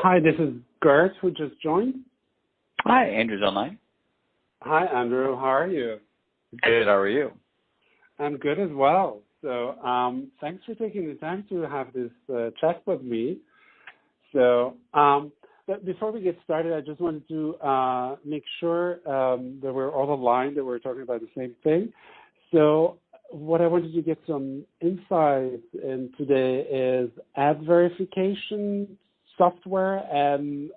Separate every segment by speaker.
Speaker 1: Hi, this is Gert who just joined.
Speaker 2: Hi, Andrew's online.
Speaker 1: Hi, Andrew. How are you?
Speaker 2: Good. How are you?
Speaker 1: I'm good as well. So, thanks for taking the time to have this chat with me. So, but before we get started, I just wanted to make sure that we're all aligned, that we're talking about the same thing. So, what I wanted to get some insight in today is ad verification software and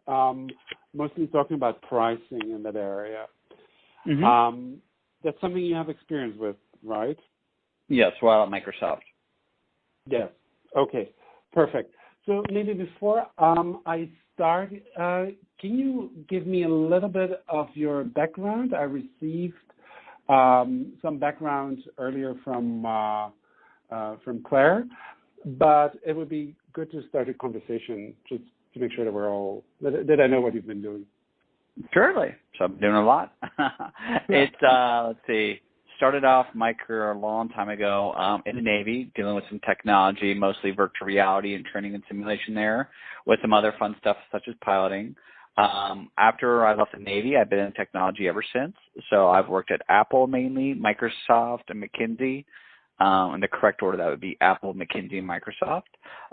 Speaker 1: mostly talking about pricing in that area.
Speaker 2: Mm-hmm.
Speaker 1: That's something you have experience with, right?
Speaker 2: Yes, while at Microsoft.
Speaker 1: Yes. Okay, perfect. So maybe before I start, can you give me a little bit of your background? I received some background earlier from Claire, but it would be good to start a conversation just to make sure that we're all that I know what you've been doing.
Speaker 2: Surely. So I'm doing a lot. Let's see, started off my career a long time ago in the Navy, dealing with some technology, mostly virtual reality and training and simulation there, with some other fun stuff such as piloting. After I left the Navy, I've been in technology ever since. So I've worked at Apple mainly, Microsoft, and McKinsey. In the correct order, that would be Apple, McKinsey, and Microsoft.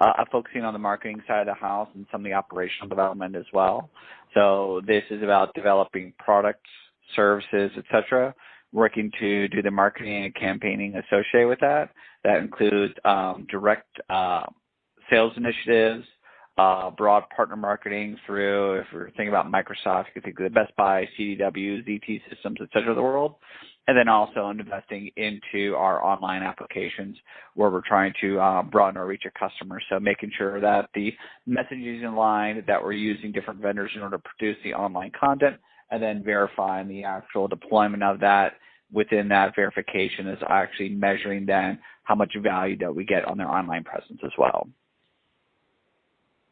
Speaker 2: I'm focusing on the marketing side of the house and some of the operational development as well. So this is about developing products, services, etc., working to do the marketing and campaigning associated with that. That includes direct sales initiatives, broad partner marketing through, if we're thinking about Microsoft, you can think of the Best Buy, CDW, ZT Systems, et cetera, of the world. And then also investing into our online applications where we're trying to broaden our reach of customers. So making sure that the messaging is in line, that we're using different vendors in order to produce the online content, and then verifying the actual deployment of that. Within that verification is actually measuring then how much value that we get on their online presence as well.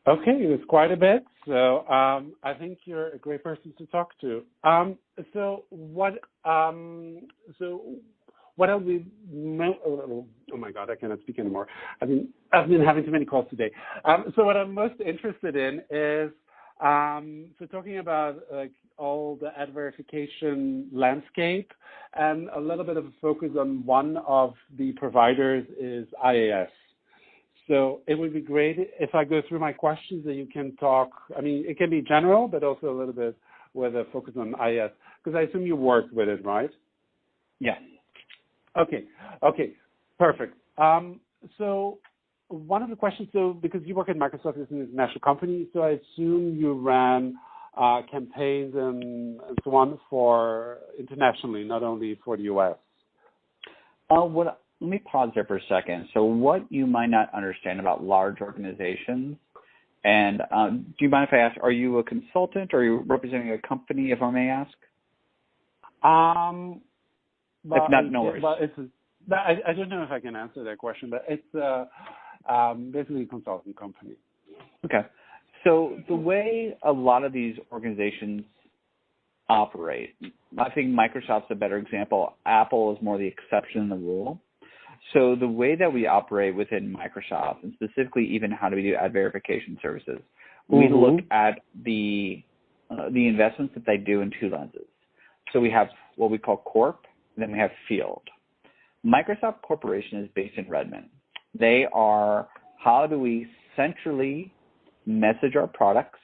Speaker 1: Okay, it's quite a bit. So I think you're a great person to talk to. So what else we? Oh my God, I cannot speak anymore. I've been having too many calls today. So what I'm most interested in is so talking about like all the ad verification landscape, and a little bit of a focus on one of the providers is IAS. So it would be great if I go through my questions that you can talk. I mean, it can be general, but also a little bit with a focus on IS, because I assume you worked with it, right?
Speaker 2: Yeah.
Speaker 1: Okay, perfect. So one of the questions, so because you work at Microsoft, it's an international company, so I assume you ran campaigns and so on for internationally, not only for the U.S.
Speaker 2: Let me pause there for a second. So what you might not understand about large organizations, and do you mind if I ask, are you a consultant or are you representing a company, if I may ask?
Speaker 1: Well,
Speaker 2: if not, no worries.
Speaker 1: Well, I don't know if I can answer that question, but it's basically a consulting company.
Speaker 2: Okay. So the way a lot of these organizations operate, I think Microsoft's a better example. Apple is more the exception than the rule. So the way that we operate within Microsoft, and specifically even how do we do ad verification services, we look at the investments that they do in two lenses. So we have what we call corp, and then we have field. Microsoft Corporation is based in Redmond. They are, how do we centrally message our products,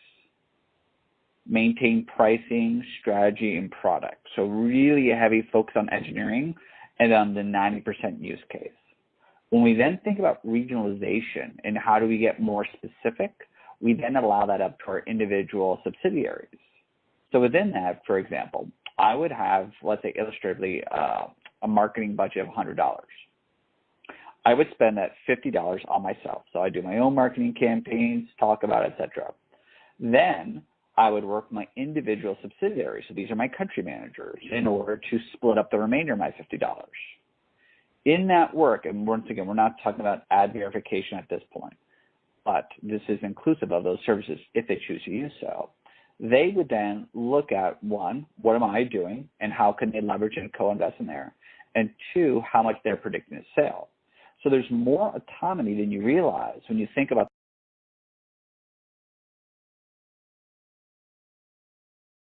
Speaker 2: maintain pricing, strategy, and product. So really a heavy focus on engineering and on the 90% use case. When we then think about regionalization and how do we get more specific, we then allow that up to our individual subsidiaries. So within that, for example, I would have, let's say illustratively, a marketing budget of $100. I would spend that $50 on myself. So I do my own marketing campaigns, talk about it, etc. Then I would work my individual subsidiaries. So these are my country managers in order to split up the remainder of my $50. In that work, and once again, we're not talking about ad verification at this point, but this is inclusive of those services if they choose to use so. They would then look at, one, what am I doing and how can they leverage and co-invest in there? And two, how much they're predicting to sell. So there's more autonomy than you realize when you think about